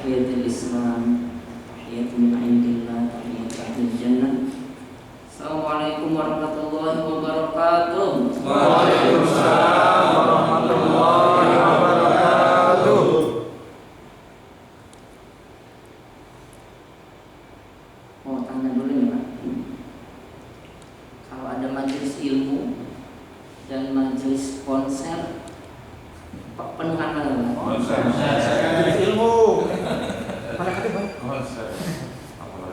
tahiyatul Islam, tahiyatun min indillah, tahiyatun ahlil jannah. Assalamualaikum warahmatullahi wabarakatuh. Waalaikumsalam warahmatullahi wabarakatuh. Mau tanya dulu nih Pak, kalau ada majelis ilmu dan majelis konser, penuhan mana Pak? Konser ilmu. Mana kata Pak? Konser.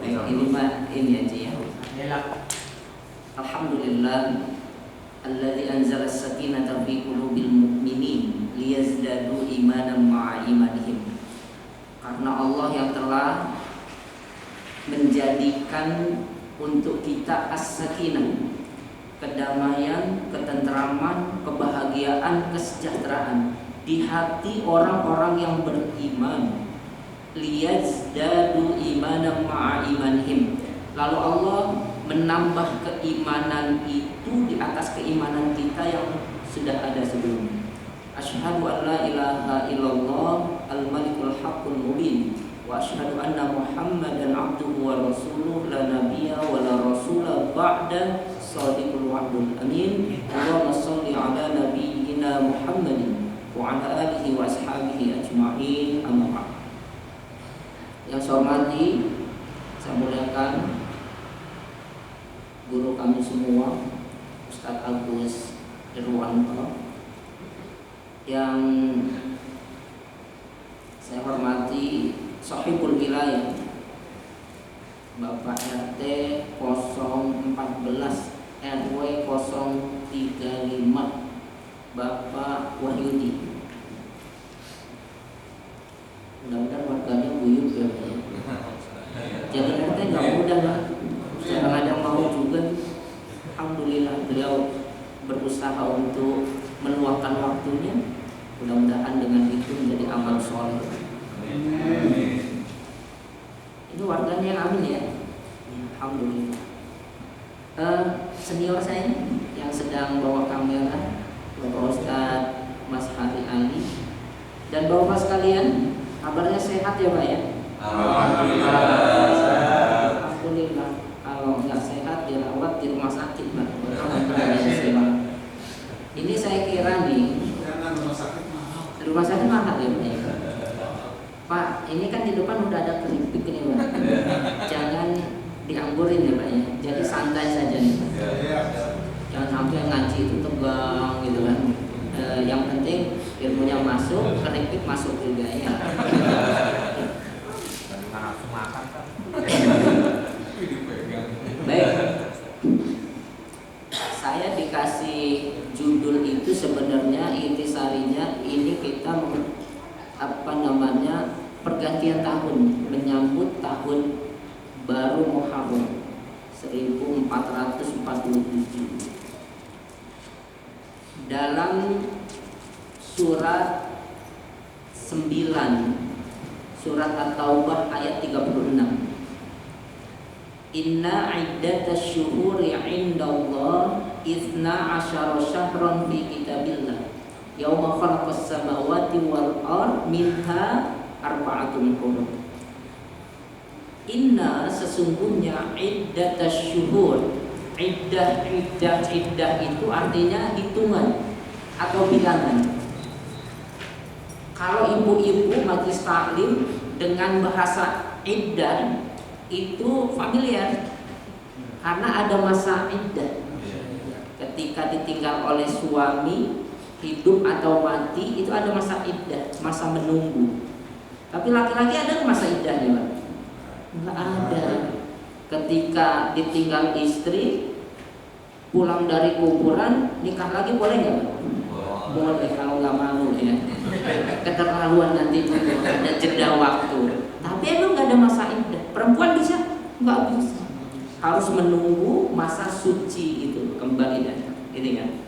Ini Pak, ini aja ya. Alhamdulillah alladzi anzala as-sakinata fi qulubil mu'minin liyazdadu imanan ma'a imanihim. Karena Allah yang telah menjadikan untuk kita as-sakinah, kedamaian, ketentraman, kebahagiaan, kesejahteraan di hati orang-orang yang beriman. Liyazdadu imanan ma'a imanihim. Lalu Allah menambah keimanan itu di atas keimanan kita yang sudah ada sebelumnya. Asyhadu an la ilaha illallah al-malikul haqqul mubin wa asyhadu anna Muhammadan abduhu wa rasuluh la nabiyya wa la rasula ba'da shadiqul wa'dul amin. Allahumma shalli ala nabiyyina Muhammadin wa ala alihi wa ashabihi ajma'in. Amma ba'd. Yang saya hormati, saya muliakan guru kami semua, Ustadz Agus Irwanto, yang saya hormati Sohibul Wilayah Bapak RT 014 RW 035 Bapak Wahyudi. Mudah-mudahan warganya guyup ya Pak. Jadi RT nggak mudah Pak. Kadang-kadang mau juga. Alhamdulillah beliau berusaha untuk meluangkan waktunya. Mudah-mudahan dengan itu menjadi amal soleh. Ini warganya yang amin ya. Alhamdulillah. Senior saya yang sedang bawa kamera, Bapak Ustadz Mas Hari Ali, dan Bapak sekalian, kabarnya sehat ya Pak ya? Alhamdulillah. Kalau nggak sehat dirawat di rumah sakit Pak. Ini saya kira nih rumah sakit mahal ya Pak. Ini kan di depan udah ada keripik nih Pak. Jangan dianggurin ya Pak ya. Jadi santai saja nih Pak. Jangan sampai ngaji itu tegang gitu kan. Yang penting ilmunya masuk, keripik masuk juga ya. Baik, saya dikasih judul itu sebenarnya intisarinya ini kita pergantian tahun, menyambut tahun baru Muharram 1447. Dalam surat 9 surat At-Taubah ayat 36, Inna iddatash syuhuri 'indallah 12 syahran fi kitabillah yauma khalaqas samawati wal ard minha arba'atun hurum. Inna sesungguhnya iddatash syuhur, iddah itu artinya hitungan atau bilangan. Kalau ibu-ibu majelis taklim dengan bahasa iddah itu familiar karena ada masa iddah. Ketika ditinggal oleh suami, hidup atau mati, itu ada masa iddah, masa menunggu. Tapi laki-laki ada masa iddahnya Pak? Enggak ada. Ketika ditinggal istri, pulang dari kuburan, nikah lagi boleh nggak Pak? Boleh kalau nggak malu ya. Keterlaluan nanti itu ada jeda waktu. Tapi emang nggak ada masa iddah. Perempuan bisa? Nggak bisa. Harus menunggu masa suci itu kembali datang. Gitu kan?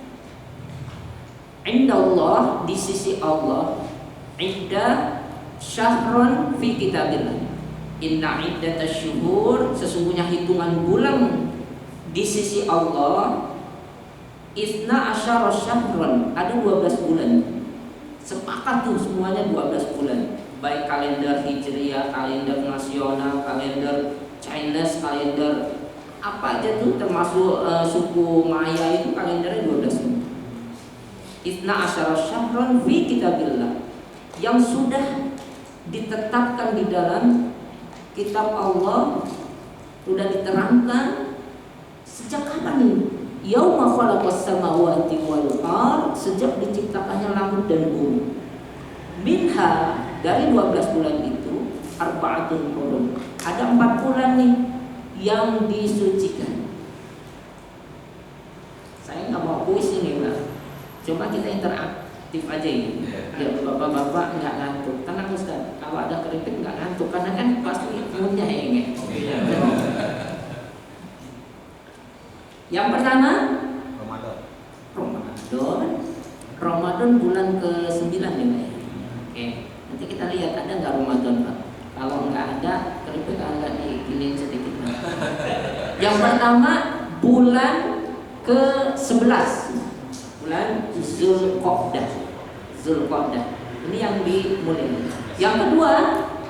Indallah, di sisi Allah, iddah syahron fi kitabillah. Inna iddatash syuhur, sesungguhnya hitungan bulan di sisi Allah, isna asyara syahron, ada 12 bulan. Sepakat tuh semuanya 12 bulan. baik kalender Hijriah, kalender nasional, kalender Chinese, kalender apa aja tuh, termasuk suku Maya itu kalendernya 12 minggu. Itna asyara syahran fi kitabillah, yang sudah ditetapkan di dalam kitab Allah, sudah diterangkan sejak kapan ini? Yauma khalaqas samawati wal ardh, sejak diciptakannya langit dan bumi. Minha, dari 12 bulan itu, arba'atun hurum, ada 4 bulan nih yang disucikan. Saya nggak mau kuis ini, Pak. Coba kita interaktif aja ini. Ya, bapak-bapak nggak ngantuk. Tenang Ustaz, kalau ada keripik nggak ngantuk, karena kan pasti punya ini. Yang pertama, Ramadan bulan ke-9 ya, Pak. Oke, nanti kita lihat ada nggak Ramadan, Pak. Kalau nggak ada, keripik agak diginiin sedikit, Pak. Yang pertama, bulan ke-11, bulan Zulqa'dah. Ini yang dimulai. Yang kedua,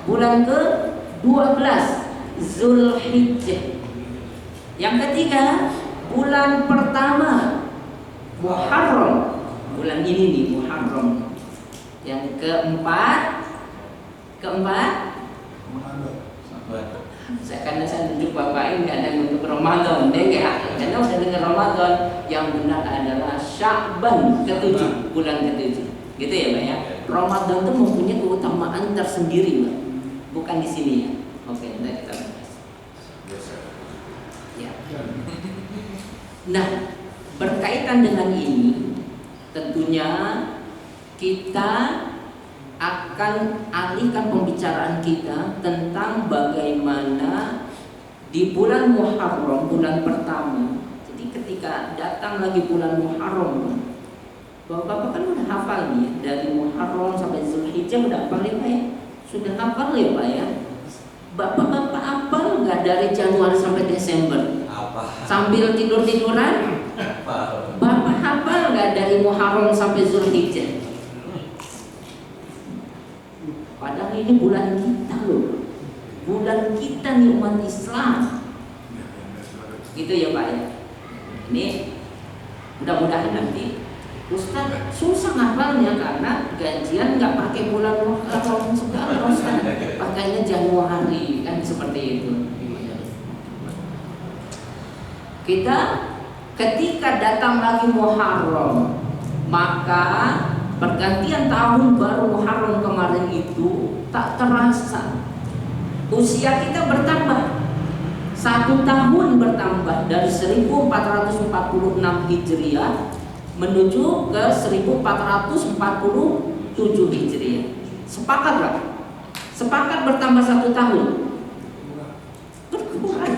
bulan ke-12, Zulhijjah. Yang ketiga, bulan pertama, Muharram. Bulan ini nih, Muharram. Yang keempat, karena saya tunjuk bapak ini ada yang untuk Ramadan, karena udah dengar Ramadan. Yang benar adalah Sya'ban ke-7, bulan ke-7, gitu ya, Pak ya. Ramadan itu mempunyai keutamaan tersendiri, Pak. Bukan di sini ya. Oke, nanti kita bahas. Ya. Nah, berkaitan dengan ini, tentunya kita akan alihkan pembicaraan kita tentang bagaimana di bulan Muharram, bulan pertama. Jadi ketika datang lagi bulan Muharram, bapak-bapak kan udah hafal nih, dari Muharram sampai Zulhijjah udah hafal ya, Pak ya? Sudah hafal ya, Pak ya? Bapak-bapak hafal nggak dari Januari sampai Desember? Apa? Sambil tidur-tiduran? Bapak hafal nggak dari Muharram sampai Zulhijjah? Padahal ini bulan kita loh, bulan kita nih umat Islam, gitu ya Pak ya. Ini mudah-mudahan nanti Ustaz susah ngapalnya karena gajian nggak pakai bulan Muharram segala Ustaz, pakainya Januari kan, seperti itu. Kita ketika datang lagi Muharram, maka pergantian tahun baru Muharram kemarin itu tak terasa usia kita bertambah, 1 tahun bertambah dari 1446 Hijriah menuju ke 1447 Hijriah. Sepakat lah, sepakat bertambah 1 tahun. Berkurang,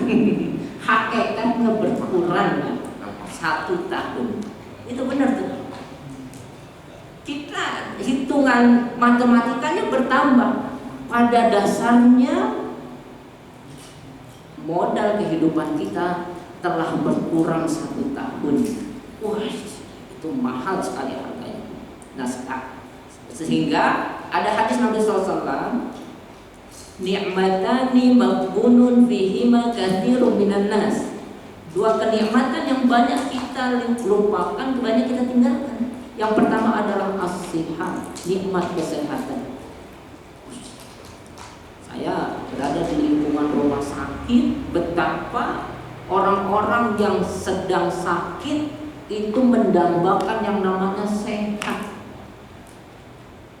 hakikatnya berkurang 1 tahun. Itu benar tuh. Kita hitungan matematikanya bertambah. Pada dasarnya modal kehidupan kita telah berkurang 1 tahun. Wah, itu mahal sekali harganya. Nah, sehingga ada hadis Nabi SAW, ni'matani maghbunun fihima katsirun minan nas. 2 kenikmatan yang banyak kita lupakan, banyak kita tinggalkan. Yang pertama adalah as-sihat, nikmat kesehatan. Saya berada di lingkungan rumah sakit, betapa orang-orang yang sedang sakit itu mendambakan yang namanya sehat.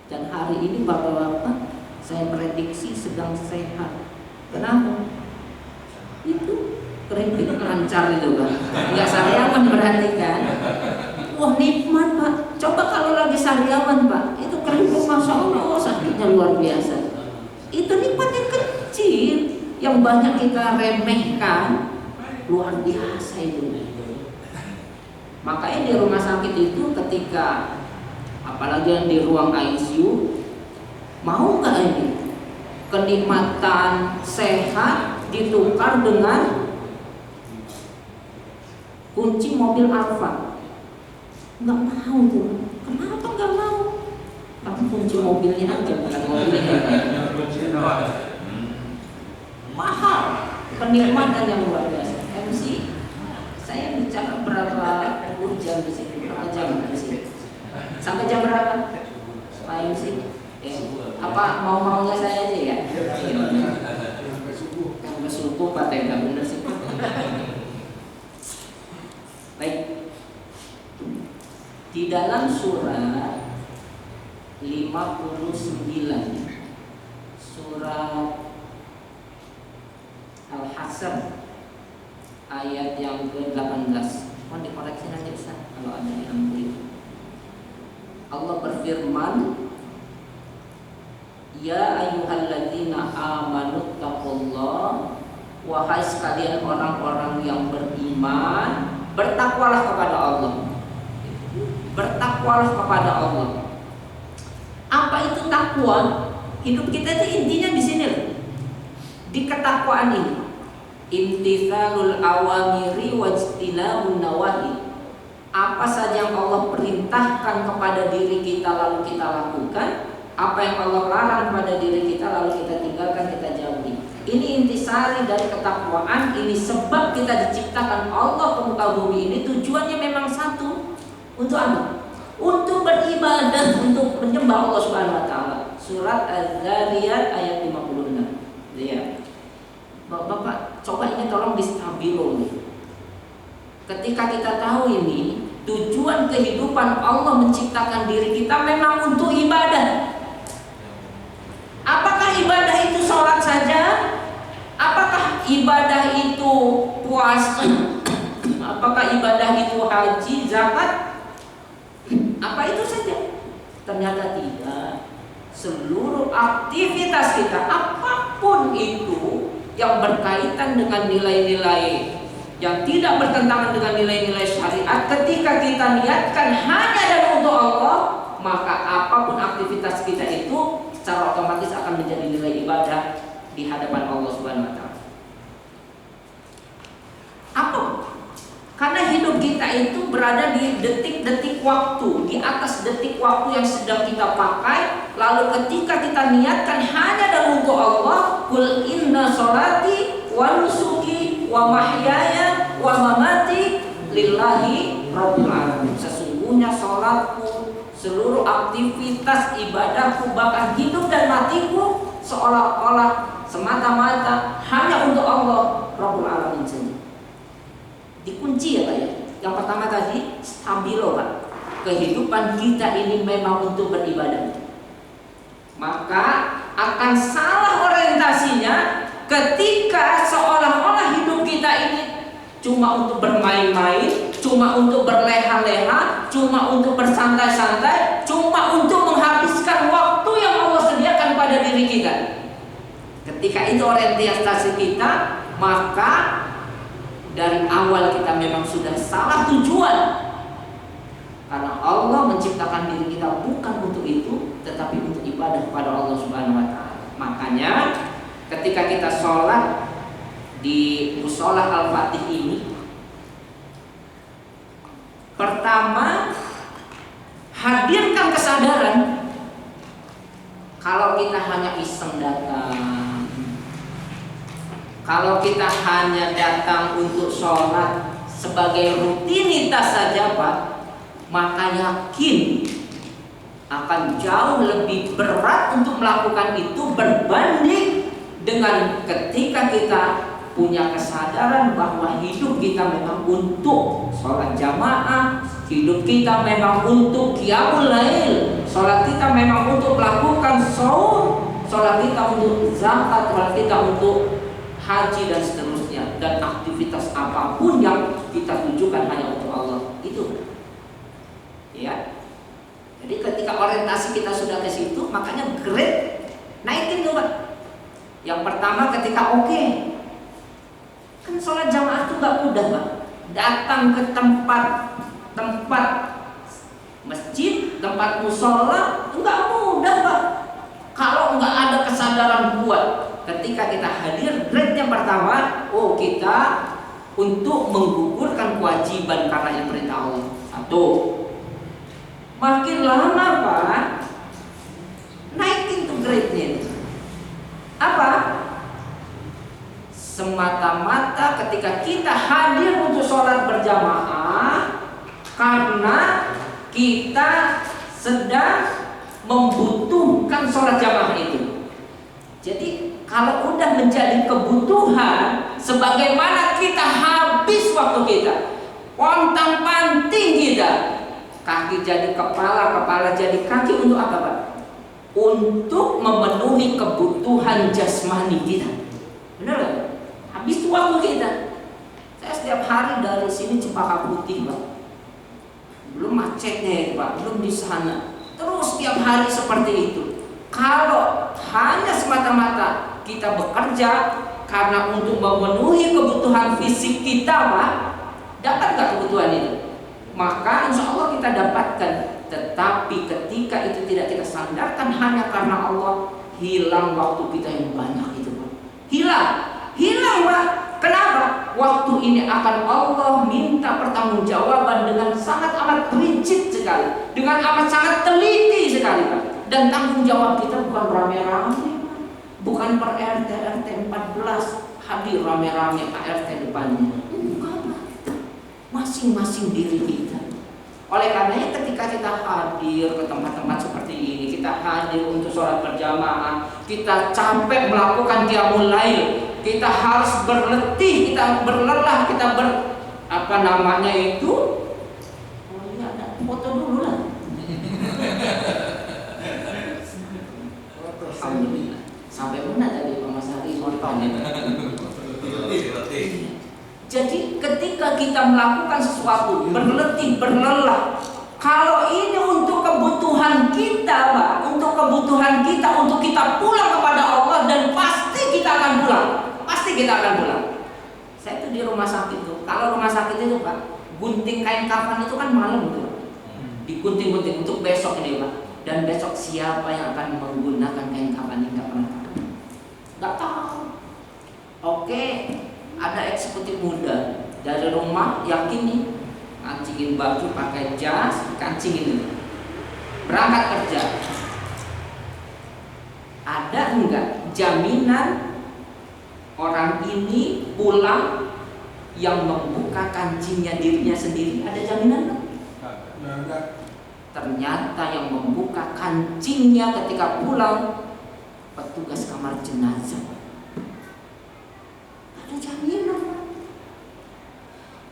Dan hari ini bapak-bapak, saya prediksi sedang sehat. Kenapa? Itu keripik lancar itu kan. Enggak sariawan berarti kan. Wah, nikmat Pak. Coba kalau lagi sariawan Pak, itu keripik Masya Allah sakitnya luar biasa. Itu nikmat yang kecil yang banyak kita remehkan, luar biasa itu. Makanya di rumah sakit itu ketika apalagi yang di ruang ICU, mau nggak ini kenikmatan sehat ditukar dengan kunci mobil Alfa? Nggak mau tuh. Kenapa nggak mau? Karena kunci kunci mobilnya aja, bukan mobilnya. Mahal, kenikmatan yang luar biasa. MC, saya bicara berapa jam di sini, berapa jam di sini? Sampai jam berapa? Pak MC? Apa mau-maunya saya aja ya? Sampai subuh Pak Tega, bener sih. Baik. Di dalam surat 59, surat Al-Hasr ayat yang ke-18. Mohon dikoreksi nanti Ustaz kalau ada yang keliru. Allah berfirman, ya ayyuhalladzina amanu taqullah, wahai sekalian orang-orang yang beriman, bertakwalah kepada Allah. Bertakwalah kepada Allah. Apa itu takwa? Hidup kita itu intinya di sini loh. Di ketakwaan ini. Imtithalul awamiri wajtinabun nawahi. Apa saja yang Allah perintahkan kepada diri kita lalu kita lakukan, apa yang Allah larang kepada diri kita lalu kita tinggalkan, kita jauhi. Ini intisari dari ketakwaan. Ini sebab kita diciptakan Allah ke muka bumi ini. Tujuannya memang satu. Untuk apa? Untuk beribadah, untuk menyembah Allah Subhanahu wa taala. Surat Az-Zariyat ayat 56. Ya. Bapak coba ini tolong distabilo nih. Ketika kita tahu ini, tujuan kehidupan Allah menciptakan diri kita memang untuk ibadah. Apakah ibadah itu sholat saja? Apakah ibadah itu puasa? Apakah ibadah itu haji, zakat? Apa itu saja? Ternyata tidak. Seluruh aktivitas kita, apapun itu yang berkaitan dengan nilai-nilai yang tidak bertentangan dengan nilai-nilai syariat, ketika kita niatkan hanya dan untuk Allah, maka apapun aktivitas kita itu secara otomatis akan menjadi nilai ibadah di hadapan Allah Subhanahu wa taala. Apa? Karena hidup kita itu berada di detik-detik waktu, di atas detik waktu yang sedang kita pakai. Lalu ketika kita niatkan hanya dan untuk Allah, qul inna sholati wa nusuki wa mahyaya wa mamati lillahi rabbil alamin. Sesungguhnya sholatku, seluruh aktivitas ibadahku, bahkan hidup dan matiku seolah-olah semata-mata hanya untuk Allah Rabbul Alamin saja. Dikunci ya Pak ya. Yang pertama tadi stabilo Pak. Kehidupan kita ini memang untuk beribadah. Maka akan salah orientasinya ketika seolah-olah hidup kita ini cuma untuk bermain-main, cuma untuk berleha-leha, cuma untuk bersantai-santai, cuma untuk menghabiskan waktu yang Allah sediakan pada diri kita. Ketika itu orientasi kita, maka dari awal kita memang sudah salah tujuan. Karena Allah menciptakan diri kita bukan untuk itu, tetapi untuk ibadah kepada Allah Subhanahu wa taala. Makanya ketika kita sholat di mushola Al-Fatih ini, pertama hadirkan kesadaran kalau kita hanya iseng datang, kalau kita hanya datang untuk sholat sebagai rutinitas saja Pak, maka yakin akan jauh lebih berat untuk melakukan itu berbanding dengan ketika kita punya kesadaran bahwa hidup kita memang untuk sholat jamaah, hidup kita memang untuk qiyamul lail, sholat kita memang untuk melakukan shaum, sholat kita untuk zakat, sholat kita untuk haji dan seterusnya, dan aktivitas apapun yang kita tujukan hanya untuk Allah itu. Ya. Jadi ketika orientasi kita sudah ke situ, makanya grade naikin tuh Pak. Yang pertama ketika kan sholat jamaah itu gak mudah Pak. Datang ke tempat masjid, tempat mushola, nggak mudah Pak. Kalau nggak ada kesadaran kuat, ketika kita hadir, grade yang pertama, kita untuk menggugurkan kewajiban karena yang perintah Allah. Satu. Makin lama Pak, semata-mata ketika kita hadir untuk sholat berjamaah karena kita sedang membutuhkan sholat jamaah itu. Jadi kalau udah menjadi kebutuhan, sebagaimana kita habis waktu kita, pontang-panting kita, kaki jadi kepala, kepala jadi kaki, untuk apa Pak? Untuk memenuhi kebutuhan jasmani kita. Benar gak? Habis itu waktu kita. Saya setiap hari dari sini Cempaka Putih Pak, belum macetnya Pak, belum di sana. Terus setiap hari seperti itu. Kalau hanya semata-mata kita bekerja karena untuk memenuhi kebutuhan fisik kita Pak, dapat gak kebutuhan itu? Maka insya Allah kita dapatkan. Tetapi ketika itu tidak kita sandarkan hanya karena Allah, hilang waktu kita yang banyak itu Pak. Hilang Pak. Kenapa? Waktu ini akan Allah minta pertanggungjawaban dengan sangat amat rigid sekali, dengan amat sangat teliti sekali Pak. Dan tanggung jawab kita bukan rame-rame, bukan per RT 14 hadir rame-rame Pak RT depannya. Bukan Pak. Masing-masing diri kita. Oleh karenanya ketika kita hadir ke tempat-tempat seperti ini, kita hadir untuk sholat berjamaah, kita capek melakukan qiyamul lail, kita harus berletih, kita berlelah, kita itu. Oh iya, ada foto dulu lah. Alhamdulillah. Sampai mana tadi Pak Mas Hari fotonya? Jadi ketika kita melakukan sesuatu, berletih, berlelah, kalau ini untuk kebutuhan kita Pak, untuk kebutuhan kita, untuk kita pulang kepada Allah, dan pasti kita akan pulang. Pasti kita akan pulang. Saya itu di rumah sakit tuh. Kalau rumah sakit itu Pak, gunting kain kafan itu kan malam tuh, digunting-gunting untuk besok ini Pak. Dan besok siapa yang akan menggunakan kain kafan ini? Nggak pernah tahu. Nggak tahu. Oke, ada eksekutif muda dari rumah, yakin nih, kancingin baju, pakai jas, kancingin, berangkat kerja. Ada enggak jaminan orang ini pulang yang membuka kancingnya dirinya sendiri? Ada jaminan enggak? Ternyata yang membuka kancingnya ketika pulang petugas kamar jenazah. Ada jaminan.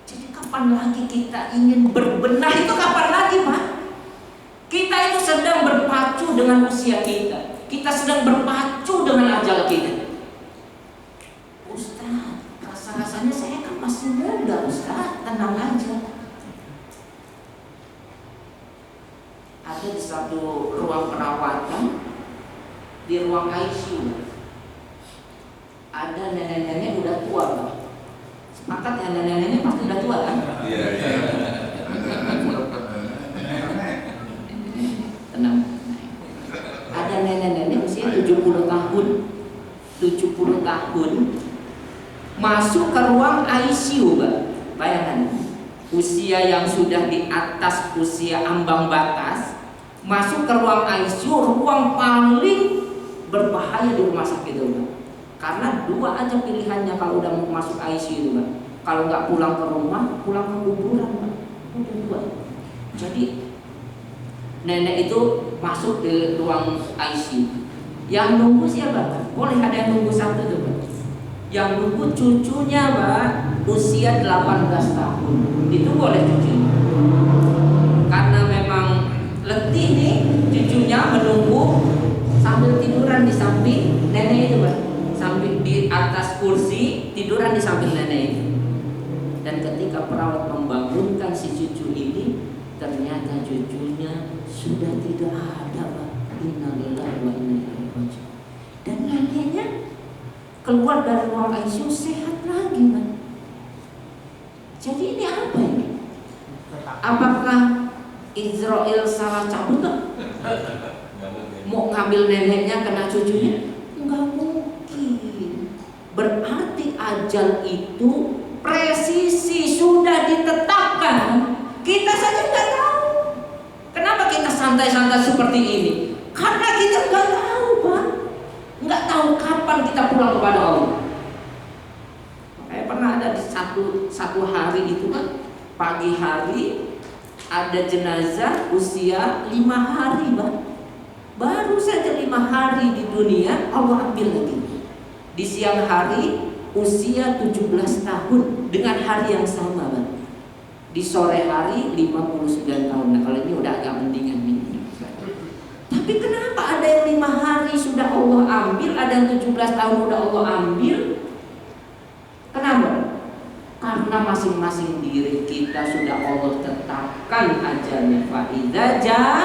Jadi kapan lagi kita ingin berbenah itu, kapan lagi Pak? Kita itu sedang berpacu dengan usia kita, kita sedang berpacu dengan ajal kita. Ustaz, rasa-rasanya saya kan masih muda Ustaz, tenang aja. Ada di satu ruang perawatan, di ruang ICU, ada nenek-nenek udah tua Pak. Sepakat ya, nenek-nenek pasti udah tua kan? Iya. Tenang. Ada nenek-nenek usia 70 tahun. 70 tahun masuk ke ruang ICU Pak. Bayangkan, usia yang sudah di atas usia ambang batas masuk ke ruang ICU, ruang paling berbahaya di rumah sakit itu Pak. Karena dua aja pilihannya kalau udah mau masuk ICU itu Pak. Kalau nggak pulang ke rumah, pulang ke kuburan Pak. Udah dua. Jadi nenek itu masuk ke ruang ICU. Yang nunggu siapa? Boleh ada yang nunggu satu tuh Pak. Yang nunggu cucunya Pak, usia 18 tahun. Itu boleh cucunya. Karena memang letih nih, cucunya menunggu sambil tiduran di samping nenek itu Pak. Sambil di atas kursi, tiduran di samping nenek itu. Dan ketika perawat membangunkan si cucu ini, ternyata cucunya sudah tidak ada Pak. Innalillahi wa inna ilaihi raji'un. Dan neneknya keluar dari ruang ICU sehat lagi Pak. Jadi ini apa ini? Apakah Israel salah cabut Pak? Mau ngambil neneknya kena cucunya? Enggak mungkin. Berarti ajal itu presisi sudah ditetapkan. Kita saja nggak tahu. Kenapa kita santai-santai seperti ini? Karena kita nggak tahu Pak. Nggak tahu kapan kita pulang kepada Allah. satu hari itu kan pagi hari ada jenazah usia 5 hari Bang. Baru saja 5 hari di dunia Allah ambil lagi. Di siang hari usia 17 tahun dengan hari yang sama Bang. Di sore hari 59 tahun. Nah kalau ini udah agak mendingan nih. Tapi kenapa ada yang 5 hari sudah Allah ambil, ada yang 17 tahun udah Allah ambil? Kenapa? Karena masing-masing diri kita sudah Allah tetapkan ajalnya. Fa idza jaa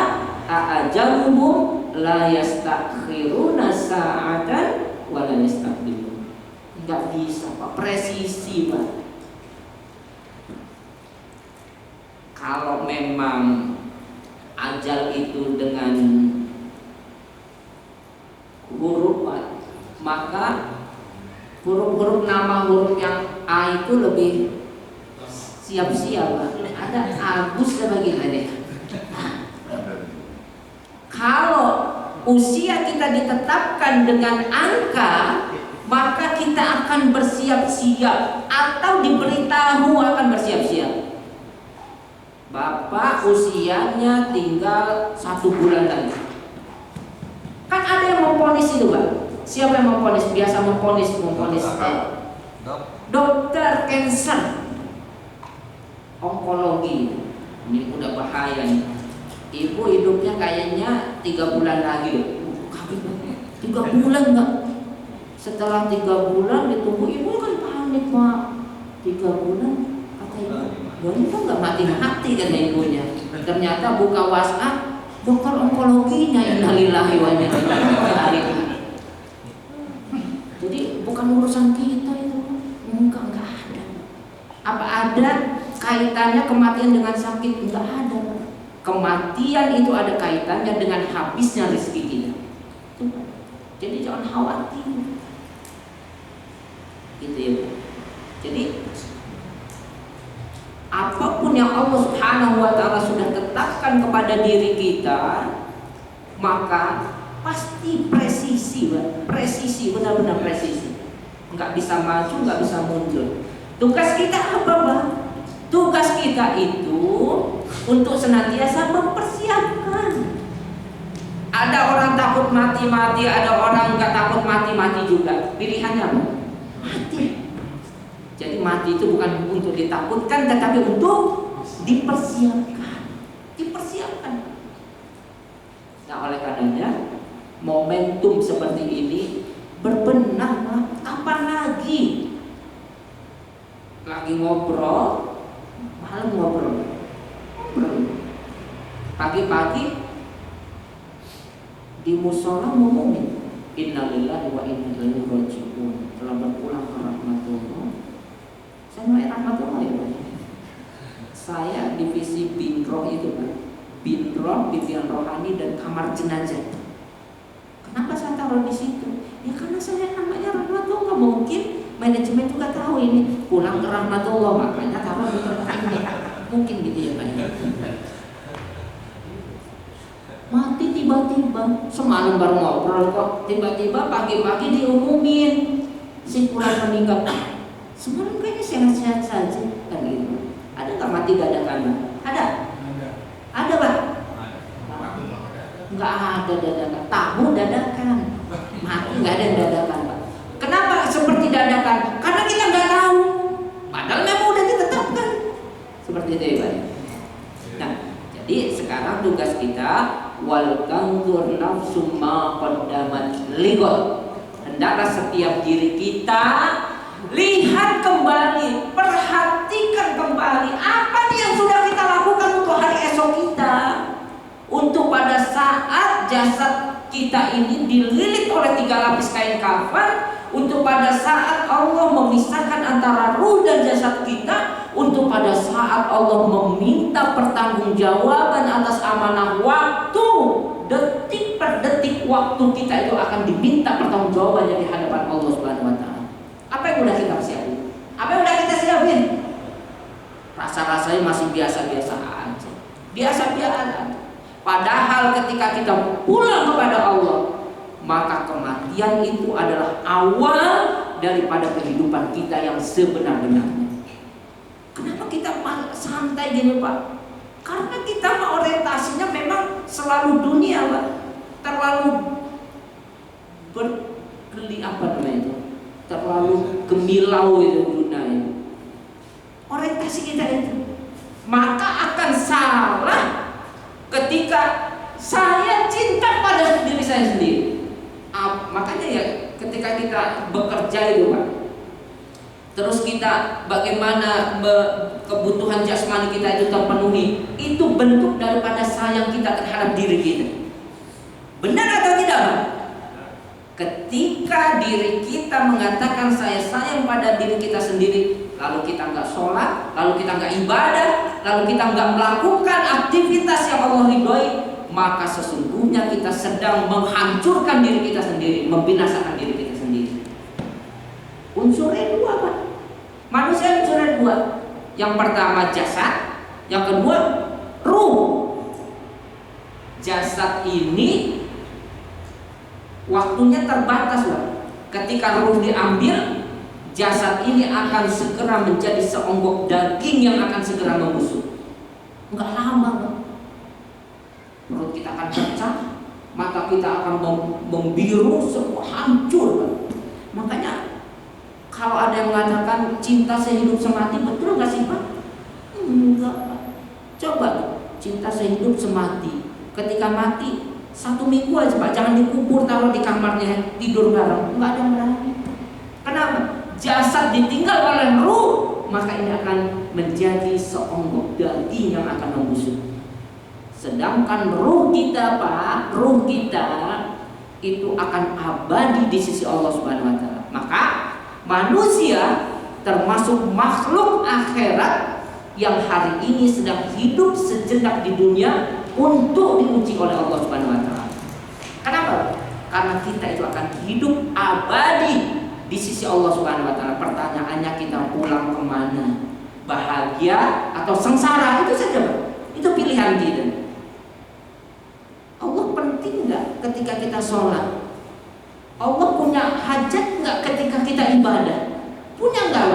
ajaluhum la yastakhiruna sa'atan wa la yastaqdimun. Enggak bisa Pak, presisi Pak. Kalau memang ajal itu dengan huruf Pak, maka huruf-huruf nama huruf yang A itu lebih siap-siap Pak. Ada Agus dan bagaimana? Kalau usia kita ditetapkan dengan angka, maka kita akan bersiap-siap atau diberitahu akan bersiap-siap. Bapak usianya tinggal 1 bulan lagi. Kan ada yang memponis itu Pak. Siapa yang memponis? Biasa memponis dokter cancer, onkologi. Ini udah bahaya nih. Ibu hidupnya kayaknya 3 bulan lagi. 3 bulan enggak? Setelah 3 bulan ditunggu, ibu kan panik Pak. 3 bulan kata ibu, ini kok nggak mati-mati kan ibunya. Ternyata buka WhatsApp, dokter onkologinya, innalillahi wa inna ilaihi raji'un. Jadi bukan urusan kita itu, enggak ada. Apa ada kaitannya kematian dengan sakit? Enggak ada. Kematian itu ada kaitannya dengan habisnya rezeki kita. Jadi jangan khawatir. Gitu ya. Jadi apapun yang Allah Subhanahu wa taala sudah tetapkan kepada diri kita, maka pasti presisi, benar-benar presisi. Enggak bisa maju, enggak bisa mundur. Tugas kita apa, Bang? Tugas kita itu untuk senantiasa mempersiapkan. Ada orang takut mati-mati, ada orang enggak takut mati-mati juga. Pilihannya apa? Mati. Jadi mati itu bukan untuk ditakutkan, tetapi untuk dipersiapkan. Nah oleh karenanya momentum seperti ini berbenah. Kapan lagi? Lagi ngobrol, malam ngobrol. Pagi-pagi di musola ngomongin innalillahi wa inna ilaihi raji'un. Selamat pulang ke rahmatullah. Saya mulai rahmatullah ya Pak. Saya divisi binroh itu Pak. Binroh, bimbingan rohani dan kamar jenazah. Kenapa saya taruh di situ? Ya karena saya namanya rahmatullah. Mungkin manajemen juga tahu ini pulang ke rahmatullah, makanya taruh di tempat ini. Mungkin gitu ya Pak. Mati tiba-tiba, semalam baru ngobrol kok, tiba-tiba pagi-pagi diumumin si pulang meninggal. Semalam kayaknya sehat-sehat saja, kan gitu. Ada nggak mati dadakan? Ada? Ada Pak? Nggak ada dadakan. Tahu dadakan, mati nggak ada yang dadakan Pak. Kenapa seperti dadakan? Karena kita nggak tahu. Padahal memang udah ditetapkan. Seperti itu ya Pak. Nah, jadi sekarang tugas kita wal tanzur nafsum ma qaddamat ligot. Hendaklah setiap diri kita lihat kembali, perhatikan kembali apa yang sudah kita lakukan untuk hari esok kita, untuk pada saat jasad kita ini dililit oleh 3 lapis kain kafan, untuk pada saat Allah memisahkan antara ruh dan jasad kita, untuk pada saat Allah meminta pertanggungjawaban atas amanah waktu, detik per detik waktu kita itu akan diminta pertanggungjawabannya di hadapan Allah Subhanahu wa taala. Apa yang udah kita siapin? Apa yang udah kita siapin? Rasa-rasanya masih biasa-biasa aja. Biasa-biasa. Padahal ketika kita pulang kepada Allah, maka kematian itu adalah awal daripada kehidupan kita yang sebenar-benarnya. Kenapa kita santai gini Pak? Karena kita orientasinya memang selalu dunia Pak. Terlalu terlalu gemilau itu dunia itu. Orientasi kita itu. Maka akan salah ketika saya cinta pada diri saya sendiri. Makanya ya ketika kita bekerja itu Pak, terus kita bagaimana kebutuhan jasmani kita itu terpenuhi, itu bentuk daripada sayang kita terhadap diri kita. Benar atau tidak Pak? Ketika diri kita mengatakan saya sayang pada diri kita sendiri, lalu kita nggak sholat, lalu kita nggak ibadah, lalu kita nggak melakukan aktivitas yang Allah ridhoi, maka sesungguhnya kita sedang menghancurkan diri kita sendiri, membinasakan diri kita sendiri. Unsurnya dua Pak. Manusia unsurnya dua. Yang pertama jasad, yang kedua ruh. Jasad ini waktunya terbatas Pak. Ketika ruh diambil, jasad ini akan segera menjadi seonggok daging yang akan segera membusuk. Enggak lama Pak. Perut kita akan pecah, mata kita akan membiru, semua hancur Pak. Makanya kalau ada yang mengatakan cinta sehidup semati, betul nggak sih Pak? Enggak Pak. Coba cinta sehidup semati. Ketika mati 1 minggu aja Pak, jangan dikubur, taruh di kamarnya, tidur bareng. Enggak ada yang berani. Kenapa? Jasad ditinggal oleh ruh, maka ini akan menjadi seonggok daging yang akan membusuk. Sedangkan ruh kita Pak, ruh kita itu akan abadi di sisi Allah Subhanahu wa taala. Maka manusia termasuk makhluk akhirat yang hari ini sedang hidup sejenak di dunia untuk diuji oleh Allah Subhanahu wa taala. Kenapa? Karena kita itu akan hidup abadi di sisi Allah Subhanahu wa taala. Pertanyaannya kita pulang kemana? Bahagia atau sengsara? Itu saja Pak. Itu pilihan kita. Allah penting nggak ketika kita sholat? Allah punya hajat nggak ketika kita ibadah? Punya nggak?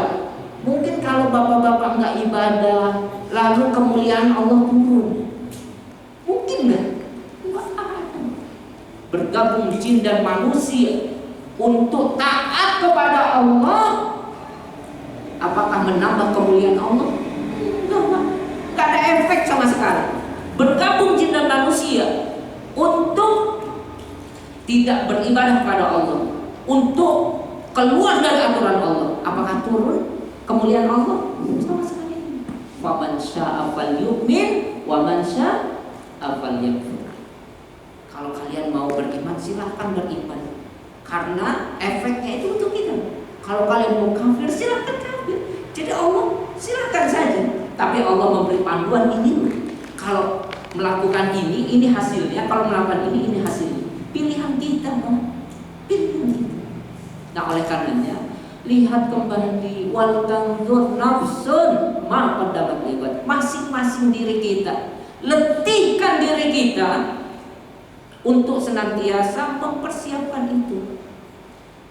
Mungkin kalau bapak-bapak nggak ibadah, lalu kemuliaan Allah turun. Mungkin nggak? Nggak ada. Bergabung jin dan manusia untuk taat kepada Allah, apakah menambah kemuliaan Allah? Enggak, nggak ada efek sama sekali. Bergabung jin dan manusia untuk tidak beribadah kepada Allah, untuk keluar dari aturan Allah, apakah turun kemuliaan Allah? Sama sekali. Wa man syaa'a falyu'min wa man syaa'a falyakfur. Kalau kalian mau beriman, silahkan beriman, karena efeknya itu untuk kita. Kalau kalian mau kafir, silahkan kafir. Jadi Allah silahkan saja. Tapi Allah memberi panduan ini. Kalau melakukan ini hasilnya. Kalau melakukan ini hasilnya. Pilihan kita, Bang. Pilihan kita. Nah, oleh karenanya, lihat kembali wal tanzur nafsun ma qaddamat liwat. Masing-masing diri kita, letihkan diri kita untuk senantiasa mempersiapkan itu.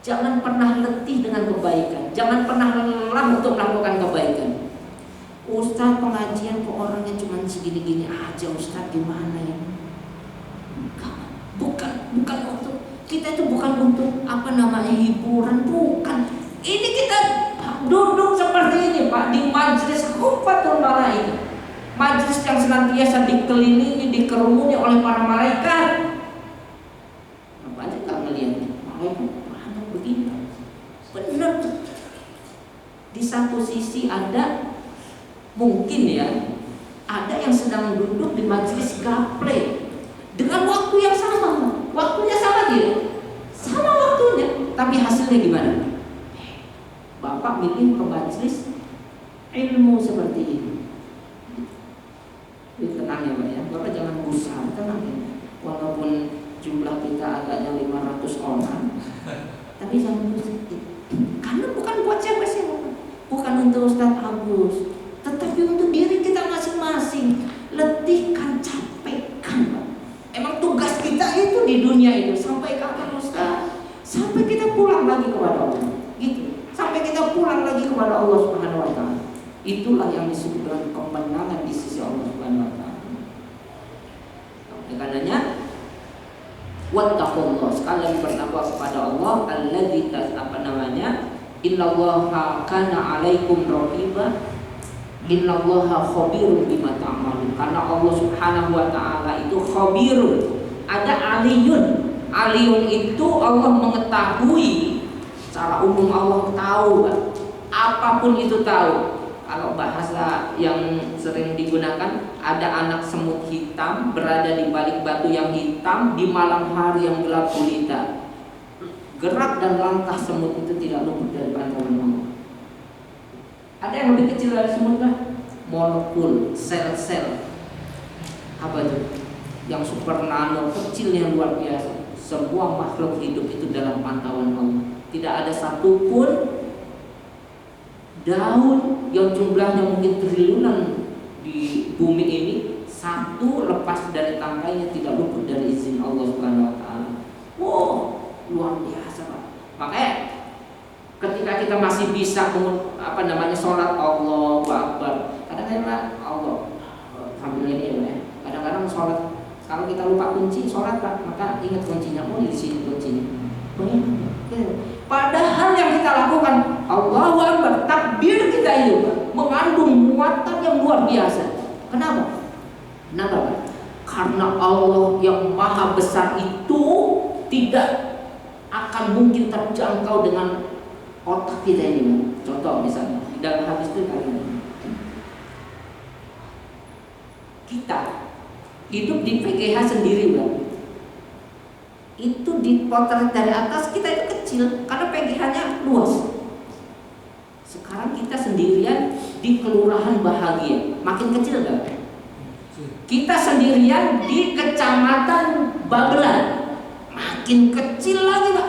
Jangan pernah letih dengan kebaikan. Jangan pernah lelah untuk melakukan kebaikan. Ustaz, pengajian kok orangnya cuma segini-gini aja, Ustaz, gimana ya? Bukan untuk kita, itu bukan untuk hiburan, bukan. Ini kita duduk seperti ini Pak, di majlis Hufatul Malaikah, majlis yang senantiasa dikelilingi, dikerumuni oleh para malaikat. Apa aja nggak ngelihat malaikat banyak begini. Benar. Di satu sisi ada mungkin ya, ada yang sedang duduk di majlis gaple dengan waktu yang sama. Waktunya sama tidak? Sama waktunya, tapi hasilnya gimana? Bapak milih ke majlis ilmu seperti ini. Tenang ya Pak ya, Bapak jangan gusar, tenang ya. Walaupun jumlah kita agaknya 500 orang, tapi jangan gusar. Karena bukan buat siapa-siapa, bukan untuk Ustaz Agus, tetapi untuk diri kita masing-masing. Letihkan, capekkan Pak. Emang tugas kita itu di dunia itu sampai kapan Ustaz? Sampai kita pulang lagi kepada Allah, gitu. Sampai kita pulang lagi kepada Allah Subhanahu wa taala. Itulah yang disebut dengan kemenangan di sisi Allah Subhanahu wa taala. Oleh karenanya wattaqullah, sekalian bertakwa kepada Allah, alladzi innallaha kana 'alaikum raqiba, innallaha khabirun bima ta'malun. Karena Allah Subhanahu wa taala itu khabirun. Ada aliyun. Aliyun itu Allah mengetahui. Secara umum Allah tahu, Pak. Apapun itu tahu. Kalau bahasa yang sering digunakan, ada anak semut hitam berada di balik batu yang hitam di malam hari yang gelap gulita. Gerak dan langkah semut itu tidak luput dari pantauan Allah. Ada yang lebih kecil dari semut kan? Molekul, sel-sel. Apa itu? Yang super nano, kecilnya luar biasa. Semua makhluk hidup itu dalam pantauan Allah. Tidak ada satupun daun yang jumlahnya mungkin triliunan di bumi ini, satu lepas dari tangkainya tidak luput dari izin Allah Subhanahu wa taala. Wow, luar biasa, Pak. Makanya ketika kita masih bisa sholat Allahu Akbar, kadang-kadang Allah sambil ini ya. Kadang-kadang sholat, kalau kita lupa kunci sholat, Pak, maka ingat kuncinya, di sini kuncinya. Padahal yang kita lakukan Allahu Akbar, takbir kita itu mengandung muatan yang luar biasa. Kenapa? Pak? Karena Allah yang maha besar itu tidak akan mungkin terjangkau dengan otak kita ini. Contoh misalnya dalam hadis itu kita hidup di PGH sendiri, Bang. Itu dipotret dari atas, kita itu kecil karena PGH-nya luas. Sekarang kita sendirian di Kelurahan Bahagia, makin kecil kan? Kita sendirian di Kecamatan Babelan, makin kecil lagi, Pak.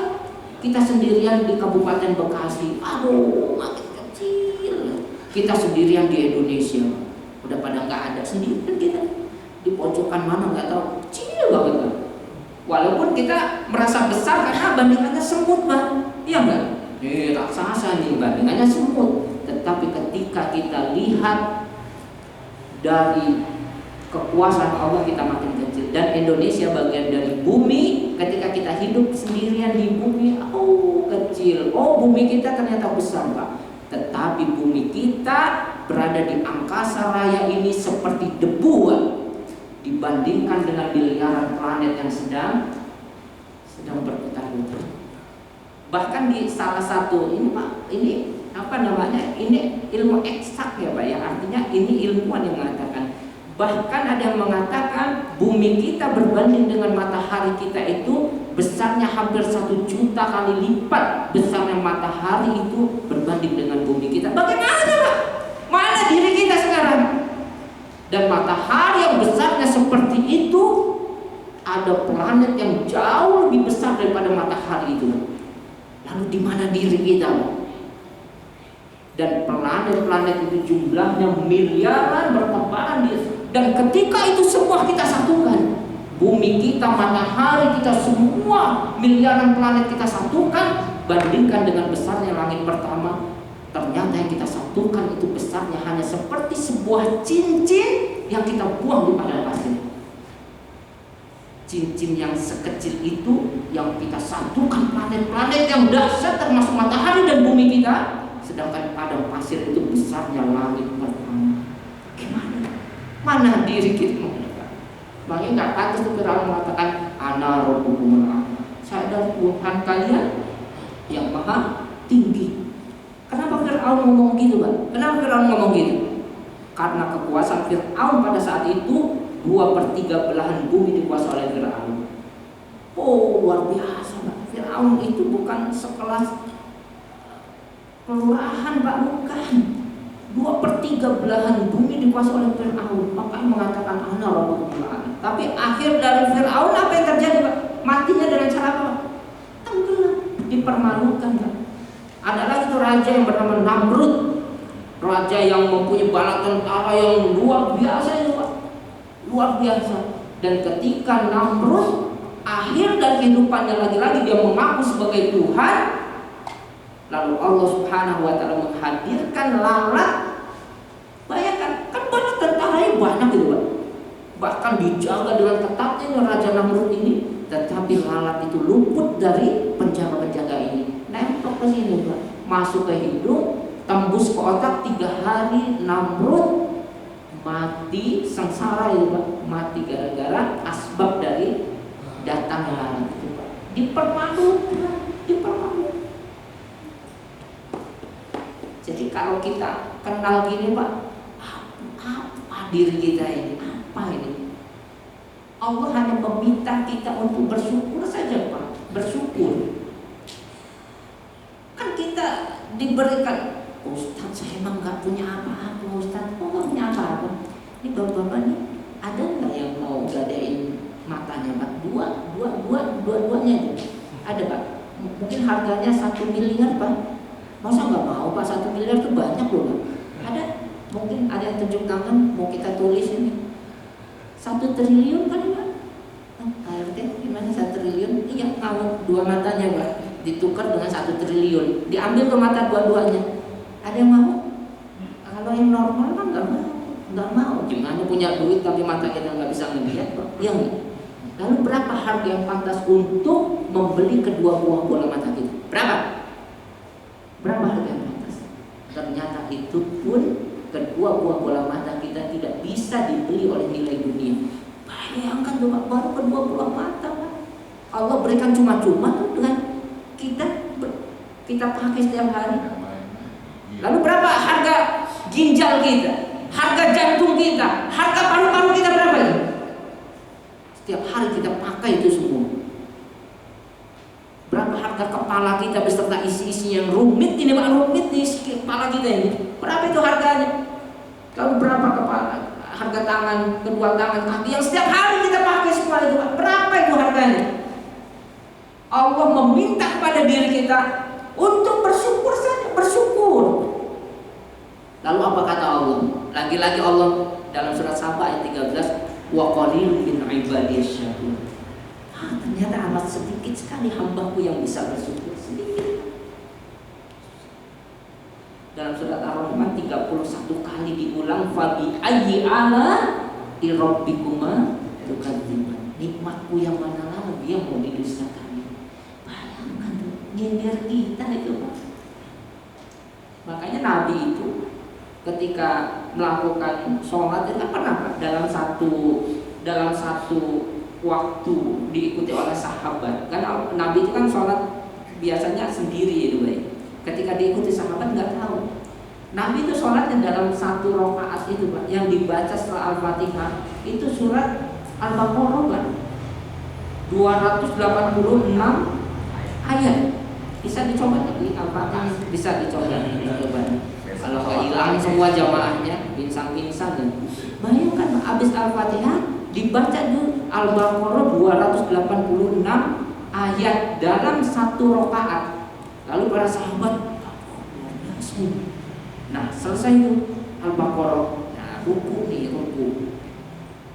Kita sendirian di Kabupaten Bekasi, aduh, makin kecil. Kita sendirian di Indonesia, udah pada nggak ada, sendirian kita di pojokan mana nggak tahu, kecil banget, Pak. Walaupun kita merasa besar karena bandingannya semut, Bang. Iya enggak? Raksasa nih, bandingannya semut. Tetapi ketika kita lihat dari kekuasaan Allah, kita makin kecil. Dan Indonesia bagian dari bumi. Ketika kita hidup sendirian di bumi, kecil. Bumi kita ternyata besar, Pak. Tetapi bumi kita berada di angkasa raya ini seperti debu, Pak, dibandingkan dengan miliaran planet yang sedang berputar-putar. Bahkan di salah satu ini, Pak, ini ilmu eksak ya, Pak, ya, artinya ini ilmuwan yang mengatakan. Bahkan ada yang mengatakan bumi kita berbanding dengan matahari kita itu besarnya hampir 1 juta kali lipat besarnya matahari itu berbanding dengan bumi kita. Bagaimana, Pak? Mana diri kita sekarang? Dan matahari yang besarnya seperti itu, ada planet yang jauh lebih besar daripada matahari itu. Lalu di mana diri kita? Dan planet-planet itu jumlahnya miliaran, bertebaran. Dan ketika itu semua kita satukan, bumi kita, matahari kita, semua miliaran planet kita satukan, bandingkan dengan besarnya langit pertama, ternyata yang kita satukan itu besarnya hanya seperti sebuah cincin yang kita buang di padang pasir. Cincin yang sekecil itu yang kita satukan planet-planet yang dahsyat termasuk matahari dan bumi kita, sedangkan padang pasir itu besarnya langit pertama. Gimana? Mana diri kita? Makanya nggak pantas tuh Firaun mengatakan ana rabbukumul a'la, saya adalah Tuhan kalian yang maha tinggi. Kenapa Fir'aun ngomong gitu, Pak? Kenapa Fir'aun ngomong gitu? Karena kekuasaan Fir'aun pada saat itu 2/3 belahan bumi dikuasai oleh Fir'aun. Luar biasa, Pak. Fir'aun itu bukan sekelas kelurahan, Pak, bukan. 2/3 belahan bumi dikuasai oleh Fir'aun. Makanya mengatakan ana rabbukumul a'la. Tapi akhir dari Fir'aun apa yang terjadi, Pak? Matinya dengan cara apa? Tenggelam, dipermalukan, Pak. Ada lagi tuh raja yang bernama Namrud, raja yang mempunyai bala tentara yang luar biasa itu, Pak. Luar biasa. Dan ketika Namrud akhir dari kehidupannya lagi-lagi dia mengaku sebagai Tuhan, lalu Allah Subhanahu wa taala menghadirkan lalat yang banyak gitu Pak. Bahkan dijaga dengan ketatnya Raja Namrud ini, tetapi lalat itu luput dari penjaga-penjaga ini. Nempel ke sini Pak, masuk ke hidung, tembus ke otak. 3 hari Namrud mati sengsara itu Pak, mati gara-gara asbab dari datangnya lalat itu Pak. Dipermalukan. Jadi kalau kita kenal gini Pak, apa diri kita ini? Apa ini? Allah hanya meminta kita untuk bersyukur saja Pak, bersyukur. Kan kita diberikan, Ustaz saya emang gak punya apa-apa Ustaz. Oh gak punya apa-apa. Ini bapak-bapak nih, ada nggak yang mau gadain matanya Pak? Dua-duanya itu. Ada Pak. Mungkin harganya 1 miliar Pak. Masa nggak mau Pak? 1 miliar itu banyak loh Pak. Ada? Mungkin ada yang tunjuk tangan, mau kita tulis ini 1 triliun kan Pak? ART gimana 1 triliun? Iya, mau 2 matanya Pak, ditukar dengan 1 triliun, diambil ke mata dua-duanya. Ada yang mau? Kalau yang normal kan nggak mau. Gimana punya duit tapi mata kita nggak bisa ngelihat Pak? Iya nggak? Lalu berapa harga yang pantas untuk membeli kedua buah bola mata kita? Berapa harga yang pantas? Ternyata itu pun kedua buah bola mata kita tidak bisa dibeli oleh nilai dunia. Bayangkan tuh Pak, baru kedua buah mata Pak, Allah berikan cuma-cuma tuh dengan kita pakai setiap hari. Lalu berapa harga ginjal kita, harga jantung kita, harga paru-paru kita berapa ya? Setiap hari kita pakai itu semua. Berapa harga kepala kita beserta isi-isi yang rumit ini Pak, rumit di kepala kita ini. Berapa itu harganya? Lalu berapa harga tangan, kedua tangan, kaki yang setiap hari kita pakai semua itu Pak. Berapa itu harganya? Allah meminta kepada diri kita untuk bersyukur saja, bersyukur. Lalu apa kata Allah? Lagi-lagi Allah dalam surat Saba ayat 13, wa qalilun min ibadiyasy syakur. Ternyata amat sedikit sekali hambaku yang bisa bersyukur, sedikit. Dalam surat Ar-Rahman 31 kali diulang, fabi ayyi ala rabbikuma tukadziban. Nikmatku yang mana lagi yang mau didustakan? Bayangkan tuh, nyindir kita itu Pak. Makanya Nabi itu ketika melakukan sholat itu kan pernah Pak, dalam satu waktu diikuti oleh sahabat. Karena Nabi itu kan sholat biasanya sendiri itu Pak. Ketika diikuti sahabat nggak tahu. Nabi itu sholatnya dalam 1 rakaat itu Pak, yang dibaca setelah Al-Fatihah itu surat Al-Baqarah Pak, 286 ayat. Bisa dicoba di Al-Fatihah, bisa dicoba. Kalau hilang semua jamaahnya, pinsang-pinsang kan. Bayangkan Pak, habis Al-Fatihah dibaca dulu Al-Baqarah 286 ayat dalam 1 rakaat. Lalu para sahabat, nah selesai itu Al-Baqarah, nah ruku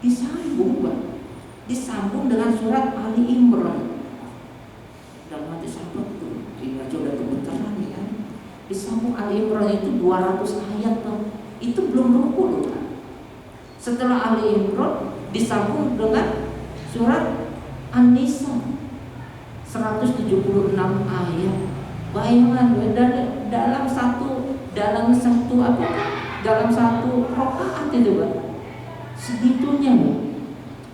disambung Pak, disambung dengan surat Ali Imran. Dalam hati sahabat tuh, dibaca udah gemetaran ya. Disambung Ali Imran itu 200 ayat Pak, itu belum ruku loh Pak. Setelah Ali Imran disambung dengan surat An-Nisa 176 ayat. Bayangkan dalam satu rakaat itu Pak, segitunya nih.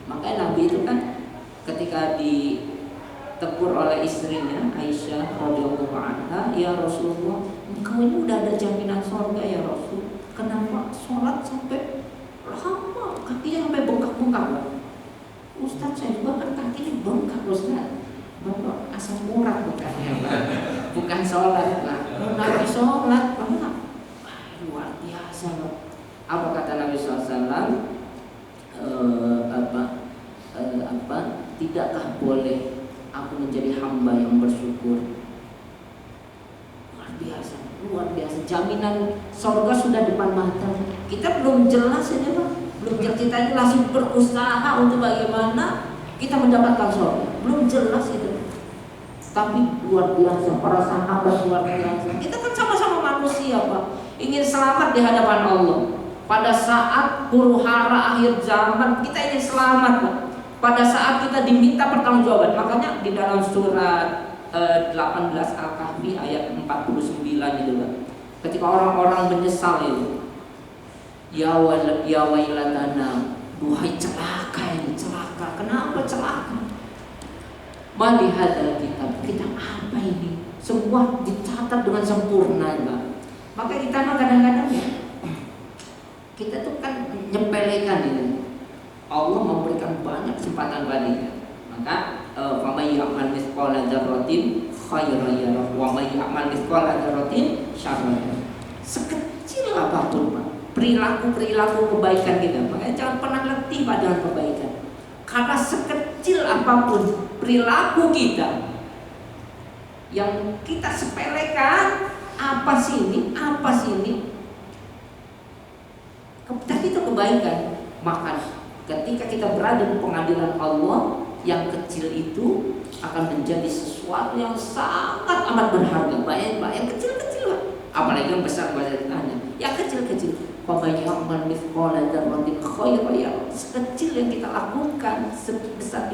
Makanya Nabi itu kan ketika ditegur oleh istrinya Aisyah radhiyallahu anha, ya Rasulullah, engkau ini udah ada jaminan surga ya Rasul, kenapa sholat sampai lama, kakinya sampai bengkak-bengkak Pak? Ustaz saya juga kan kakinya bengkak Ustaz. Bapak asam urat bukan bukan sholat lah. Nabi sholat Bapak, luar biasa Pak. Apa kata Nabi SAW? Tidakkah boleh aku menjadi hamba yang bersyukur? Luar biasa. Jaminan surga sudah depan mata. Kita belum jelas ini Pak. Belum jelas, kita ini masih berusaha untuk bagaimana kita mendapatkan surga. Belum jelas itu. Tapi luar biasa, para sahabat luar biasa. Kita kan sama-sama manusia Pak, ingin selamat di hadapan Allah. pada saat huru-hara akhir zaman kita ingin selamat, Pak. Pada saat kita diminta pertanggungjawaban. Makanya di dalam surat 18 Al-Kahfi ayat 49 itu, Pak. Ketika orang-orang menyesal itu, ya wailatana, duhai celaka ini, celaka. Kenapa celaka? Malihadal kitab apa ini? Semua dicatat dengan sempurna, Pak. Maka kita kadang-kadang ya, kita tuh kan nyepelekan ini. Allah memberikan banyak kesempatan baginya. Maka faman ya'mal mithqala dzarratin khairan yarah wa may ya'mal mithqala dzarratin syarran yarah. Sekecil apapun, Pak, perilaku kebaikan kita, makanya jangan pernah letih pada kebaikan. Karena sekecil apapun perilaku kita yang kita sepelekan, apa sih ini? Tadi itu kebaikan. Maka ketika kita berada di pengadilan Allah, yang kecil itu akan menjadi sesuatu yang sangat amat berharga. Yang kecil-kecil, apalagi yang besar bahasa ditanya. Yang kecil-kecil, sekecil yang kita lakukan, sebesar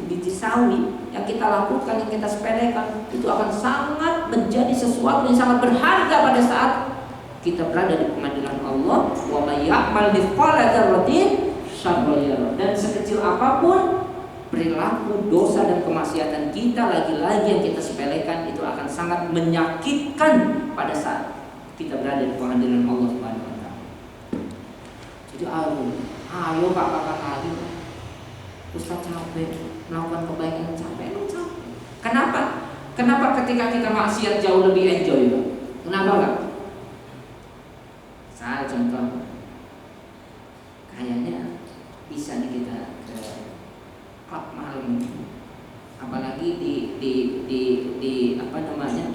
biji sawi yang kita lakukan, yang kita sepelekan, itu akan sangat menjadi sesuatu yang sangat berharga pada saat kita berada di pengadilan Allah. Wa may ya'mal mithqala dzarratin syarran yarah. Dan sekecil apapun perilaku dosa dan kemaksiatan kita, lagi-lagi yang kita sepelekan, itu akan sangat menyakitkan pada saat kita berada di pengadilan Allah Subhanahu wa taala. Jadi ayo kakak-kakak lagi, Ustaz capek melakukan kebaikan, capek. Kenapa ketika kita maksiat jauh lebih enjoy, Pak? Kenapa enggak? Saya contoh, kayaknya bisa nih kita ke klub malam, apalagi di apa namanya,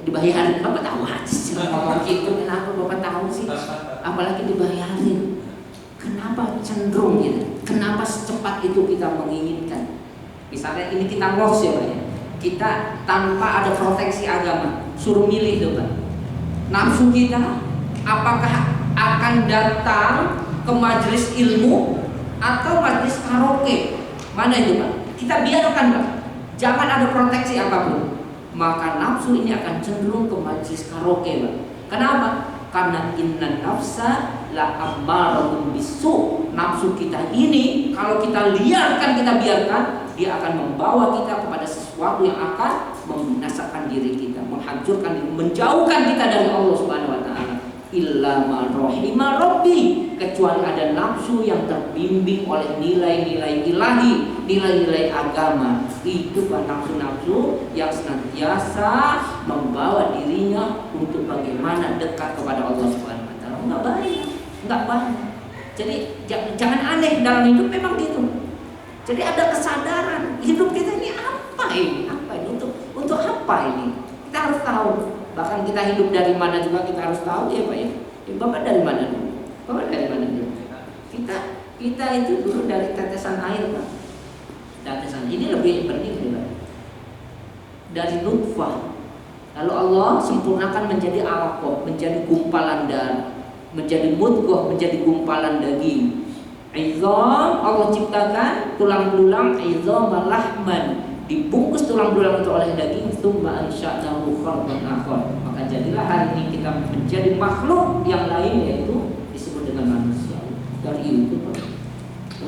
dibayarin. Bapak tahu aja sih ngomong gitu, kenapa Bapak tahu sih? Apalagi dibayarin. Kenapa cenderung gitu? Kenapa secepat itu kita menginginkan? Misalnya ini kita ngos ya, Pak ya. Kita tanpa ada proteksi agama, suruh milih tuh, Pak. Nafsu kita apakah akan datang ke majelis ilmu atau majelis karaoke? Mana itu, Pak? Kita biarkan, Pak. Jangan ada proteksi apapun. Maka nafsu ini akan cenderung ke majelis karaoke, Pak. Kenapa? Karena inna nafsa la ammaratun bisu. Nafsu kita ini kalau kita biarkan, dia akan membawa kita kepada sesuatu yang akan membinasakan diri kita, menghancurkan diri, menjauhkan kita dari Allah Subhanahu wa taala. Illa ma rahima rabbi, kecuali ada nafsu yang terbimbing oleh nilai-nilai ilahi, nilai-nilai agama. Itu kan nafsu-nafsu yang senantiasa membawa dirinya untuk bagaimana dekat kepada Allah Subhanahu wa taala. Enggak baik. Jadi jangan aneh, dalam hidup memang gitu. Jadi ada kesadaran hidup kita ini apa ini? Untuk apa ini? Kita harus tahu. Bahkan kita hidup dari mana juga kita harus tahu, ya Pak ya. Bapak dari mana dulu? Bapak dari mana dulu? Kita itu dulu dari tetesan air, Pak. Tetesan ini lebih penting, Pak. Dari nutfah. Lalu Allah sempurnakan menjadi alaqah, menjadi gumpalan darah, menjadi mudghah, menjadi gumpalan daging. Izam, Allah ciptakan tulang belulang, izam lahman, dibungkus tulang belulang itu oleh daging, tsumma ansha'nahu khalqan akhar. Maka jadilah hari ini kita menjadi makhluk yang lain, yaitu disebut dengan manusia. Dari itu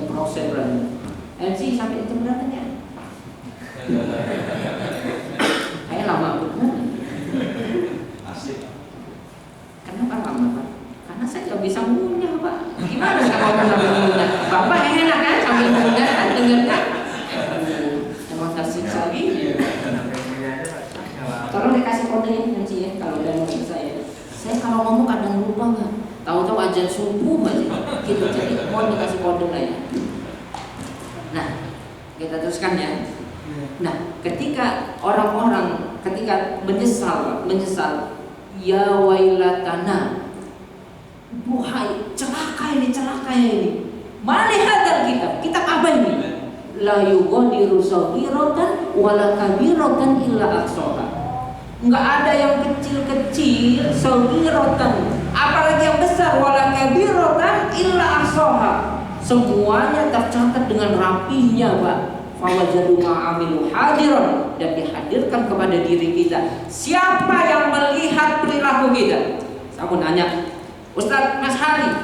proses berani. MC sampai itu berapa ya? Kayak lama benar. Asik. Kenapa lama, Pak? Karena saya nggak bisa ngunyah, Pak. Gimana saya ngomong sambil ngunyah? Bapak enak kan sambil ngunyah kan, dengarkan? Emang tersiksa gini. Tolong dikasih kode nanti ya, kalau udah mau saya. Saya kalau ngomong kadang lupa nggak. Tahu-tahu ajan subuh aja. Gitu, jadi mohon dikasih kode lah ya. Nah, kita teruskan ya. Nah, ketika orang-orang menyesal, ya wailatana, buhai, celaka ini. Mana hadal kita apa ini? La yughadiru saghiratan wala kabiratan illa ahsaha. Enggak ada yang kecil-kecil, saghiratan, apalagi yang besar, wala kabiratan illa ahsaha. Semuanya tercatat dengan rapinya, Pak. Fawajadu ma'amilu hadiran, dan dihadirkan kepada diri kita. Siapa yang melihat perilaku kita? Saya mau nanya, Ustadz Mas Hari,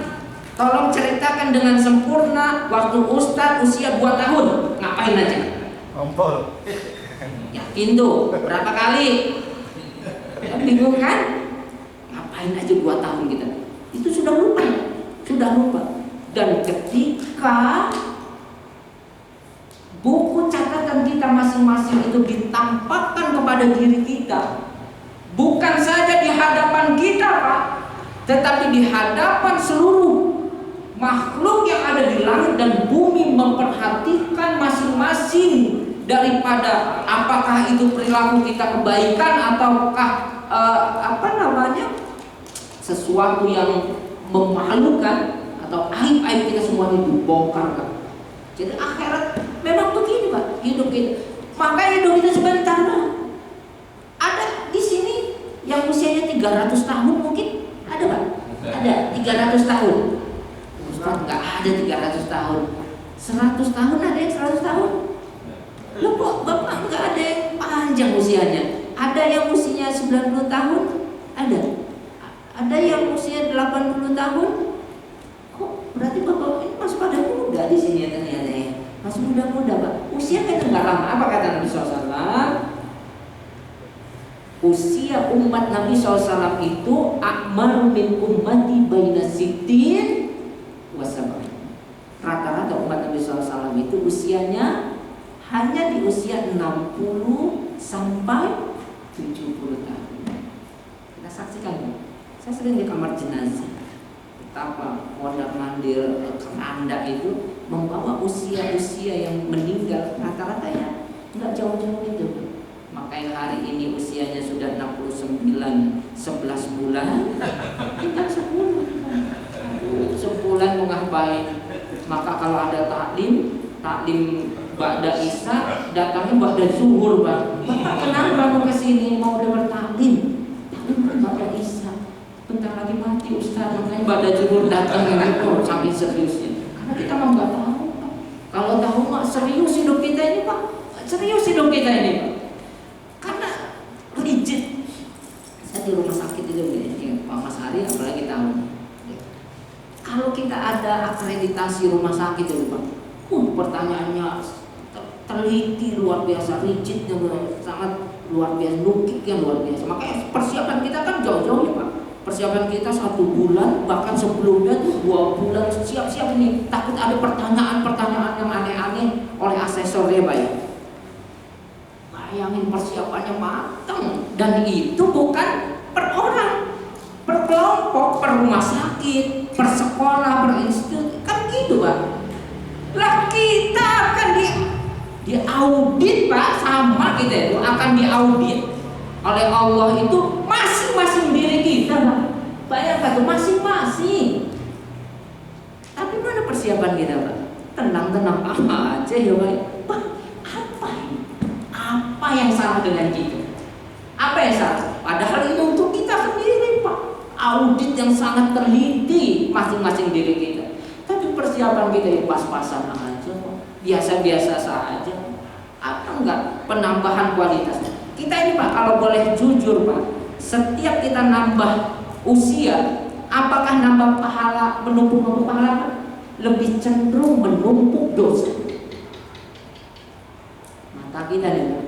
tolong ceritakan dengan sempurna waktu Ustadz usia 2 tahun ngapain aja? Ngompol. Yakin tuh berapa kali? Bingung kan? Ngapain aja 2 tahun kita? Itu sudah lupa. Dan ketika buku catatan kita masing-masing itu ditampakkan kepada diri kita, bukan saja di hadapan kita, Pak, tetapi di hadapan seluruh makhluk yang ada di langit dan bumi, memperhatikan masing-masing daripada apakah itu perilaku kita kebaikan ataukah sesuatu yang memalukan, atau aib-aib kita semua itu dibongkar, Pak. Jadi akhirat memang begini, Pak, hidup kita. Makanya hidup kita sebentar, Pak. Ada di sini yang usianya 300 tahun mungkin ada, Pak. Ada 300 tahun. Ustaz, nggak ada 300 tahun. 100 tahun ada yang 100 tahun. Loh kok Bapak nggak ada yang panjang usianya? Ada yang usianya 90 tahun? Ada. Ada yang usia 80 tahun? Kok berarti Bapak ini masih pada muda di sini ya ternyata ya? Masih muda-muda, Pak. Usia kan nggak lama. Apa kata Nabi SAW? Usia umat Nabi SAW itu a'mar min ummati baina sittin wa sab'in. Rata-rata umat Nabi SAW itu usianya hanya di usia 60 sampai 70 tahun. Kita saksikan, Pak. Saya sering di kamar jenazah, betapa mondar-mandir keranda itu membawa usia-usia yang meninggal rata-rata ya nggak jauh-jauh itu. Makanya hari ini usianya sudah 69, 11 bulan, tinggal 10 sebulan mau ngapain? Maka kalau ada taklim ba'da isya, datangnya ba'da zuhur, Bang. Kenapa mau kesini mau dengar taklim? Taklim ba'da isya, bentar lagi mati Ustaz. Makanya ba'da zuhur datang ini kok saking seriusnya. Karena kita mau nggak tahu, Pak. Kalau tahu mah serius hidup kita ini, Pak. Serius hidup kita ini, Pak. Karena rigid. Saya di rumah sakit itu Pak Mas Hari apalagi tahu. Kalau kita ada akreditasi rumah sakit itu, Pak. Pertanyaannya teliti luar biasa, rigidnya sangat luar biasa, nukiknya luar biasa. Makanya persiapan kita kan jauh-jauh ya, Pak. Persiapan kita 1 bulan, bahkan sebelumnya tuh 2 bulan siap-siap ini. Takut ada pertanyaan-pertanyaan yang aneh-aneh oleh asesornya, Pak ya. Bayangin persiapannya matang, dan itu bukan per orang, per kelompok, per rumah sakit, per sekolah, per institut, kan gitu, Pak. Lah kita akan diaudit, Pak, sama kita itu akan diaudit oleh Allah itu masing-masing diri kita, Pak. Bayangkan tuh masing-masing. Tapi mana persiapan kita, Pak? Tenang-tenang aja ya, Pak. Apa ini? Apa yang salah dengan kita? Apa yang salah? Padahal itu untuk kita sendiri, Pak. Audit yang sangat teliti masing-masing diri kita. Tapi persiapan kita ya pas-pasan aja, Pak. Biasa-biasa saja. Apa enggak penambahan kualitas? Kita ini, Pak, kalau boleh jujur, Pak, setiap kita nambah usia, apakah nambah pahala, menumpuk pahala, Pak? Lebih cenderung menumpuk dosa. Mata kita nih, Pak,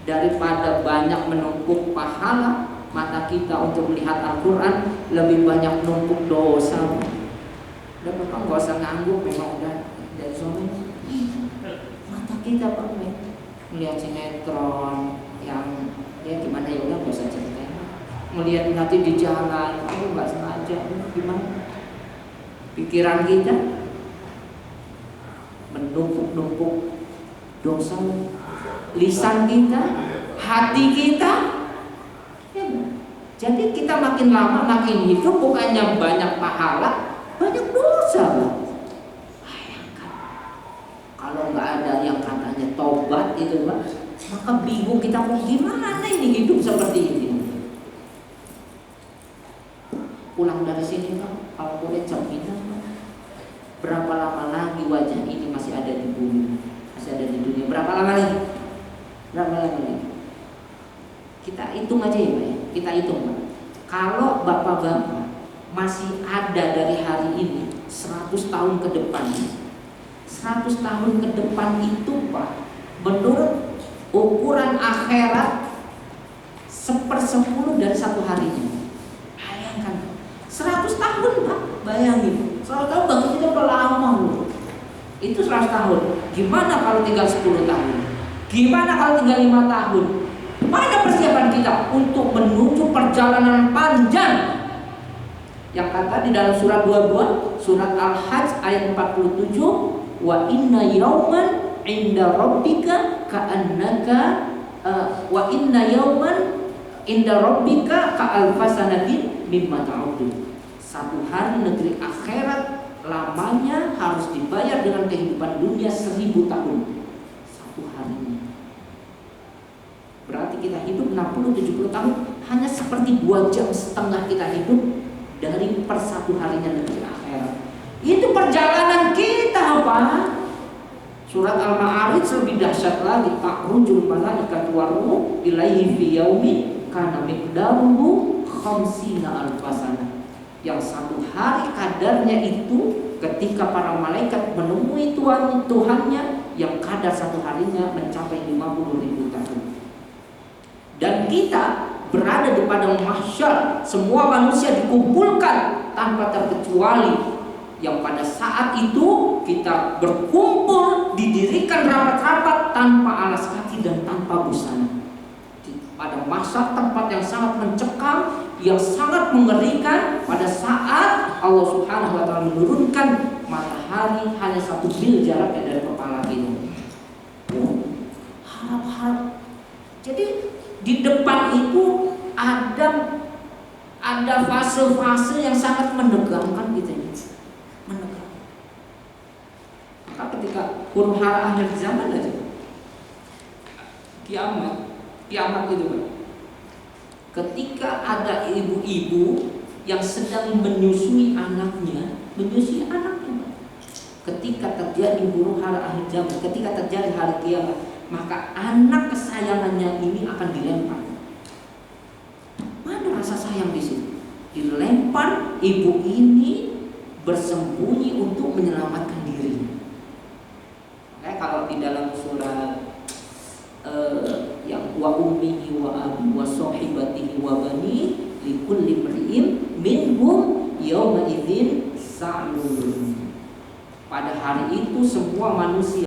daripada banyak menumpuk pahala, mata kita untuk melihat Al-Quran lebih banyak menumpuk dosa. Udah, Bapak nggak usah ngangguk, memang udah dari suami. Mata kita, Pak, melihat sinetron yang ya gimana ya, udah nggak usah ceritain. Melihat nanti di jalan, aku nggak sengaja, gimana? Pikiran kita menumpuk-numpuk dosa, lisan kita, hati kita. Ya, jadi kita makin lama makin hidup bukannya banyak pahala, banyak dosa. Bayangkan kalau nggak ada yang katanya tobat itu, Pak, maka bingung kita mau gimana ini hidup seperti ini. Pulang hitung aja ya Pak ya. Kita hitung Pak. Kalau bapak-bapak masih ada dari hari ini 100 tahun ke depan, 100 tahun ke depan itu Pak, menurut ukuran akhirat 1/10 dari satu harinya. Bayangkan 100 tahun Pak, bayangin 100 tahun bagi kita udah lama loh. Itu 100 tahun. Gimana kalau tinggal 10 tahun? Gimana kalau tinggal 5 tahun? Mana persiapan kita untuk menuju perjalanan panjang yang kata di dalam surat 22, surat Al-Hajj ayat 47, wa inna yauman inda rabbika ka'annaka wa inna yauman inda rabbika ka'alfasanatin mimma ta'udun. Satu hari negeri akhirat lamanya harus dibayar dengan kehidupan dunia 1000 tahun. Satu harinya. Berarti kita hidup 60-70 tahun hanya seperti 2,5 jam kita hidup dari per satu harinya negeri akhirat. Itu perjalanan kita Pak. Surat Al-Ma'arij lebih dahsyat lagi. Ta'rujul malaikatu waruh ilaihi fi yaumin kana miqdaruhu khamsina alfasana. Yang satu hari kadarnya itu ketika para malaikat menemui Tuhannya yang kadar satu harinya mencapai 50.000 tahun. Dan kita berada di padang mahsyar, semua manusia dikumpulkan tanpa terkecuali, yang pada saat itu kita berkumpul, didirikan rapat-rapat tanpa alas kaki dan tanpa busana. Pada masa tempat yang sangat mencekam, yang sangat mengerikan, pada saat Allah Subhanahu wa taala menurunkan matahari hanya 1 mil jaraknya dari kepala kita. Harap-harap. Jadi di depan itu ada fase-fase yang sangat menegangkan gitu ya. Menegangkan. Maka ketika huru hara akhir zaman aja, kiamat itu Pak. Ketika ada ibu-ibu yang sedang menyusui anaknya Pak. Ketika terjadi huru hara akhir zaman, ketika terjadi hari kiamat, maka anak kesayangannya ini akan dilempar. Mana rasa sayang di situ? Dilempar, ibu ini bersembunyi untuk menyelamatkan diri. Makanya kalau di dalam surat yang wa ummihi wa abi wa sahibatihi wa bani likulli imri'in minhum yawma idzin sa'lun. Pada hari itu semua manusia